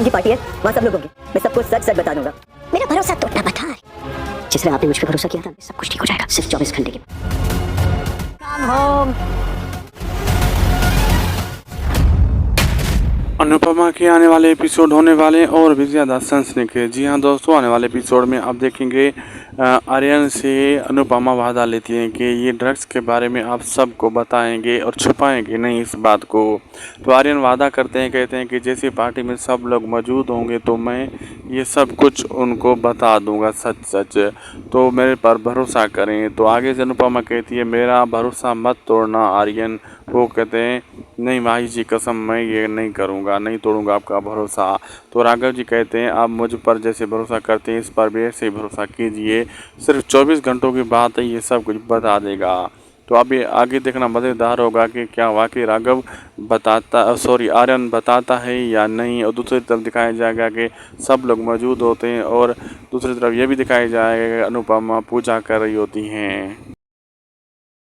आर्यन की पार्टी है, वहाँ सब लोग होंगे। मैं सबको सच सच बता दूंगा। मेरा भरोसा तोड़ना बता है। जिस तरह आपने मुझ पर भरोसा किया था, सब कुछ ठीक हो जाएगा सिर्फ 24 घंटे के। Come home. अनुपमा के आने वाले एपिसोड होने वाले और भी ज़्यादा सनसनीखेज। जी हाँ दोस्तों, आने वाले एपिसोड में आप देखेंगे आर्यन से अनुपमा वादा लेती हैं कि ये ड्रग्स के बारे में आप सबको बताएंगे और छुपाएंगे नहीं इस बात को। तो आर्यन वादा करते हैं, कहते हैं कि जैसे पार्टी में सब लोग मौजूद होंगे तो मैं ये सब कुछ उनको बता दूंगा सच सच, तो मेरे पर भरोसा करें। तो आगे से अनुपमा कहती है मेरा भरोसा मत तोड़ना आर्यन। वो कहते हैं नहीं माही जी कसम, मैं ये नहीं करूँगा, नहीं तोड़ूंगा आपका भरोसा। तो राघव जी कहते हैं आप मुझ पर जैसे भरोसा करते हैं इस पर भी ऐसे ही भरोसा कीजिए, सिर्फ 24 घंटों की बात है, ये सब कुछ बता देगा। तो अभी आगे देखना मज़ेदार होगा कि क्या वाकई राघव आर्यन बताता है या नहीं। और दूसरी तरफ दिखाया जाएगा कि सब लोग मौजूद होते हैं और दूसरी तरफ ये भी दिखाया जाएगा कि अनुपमा पूजा कर रही होती हैं।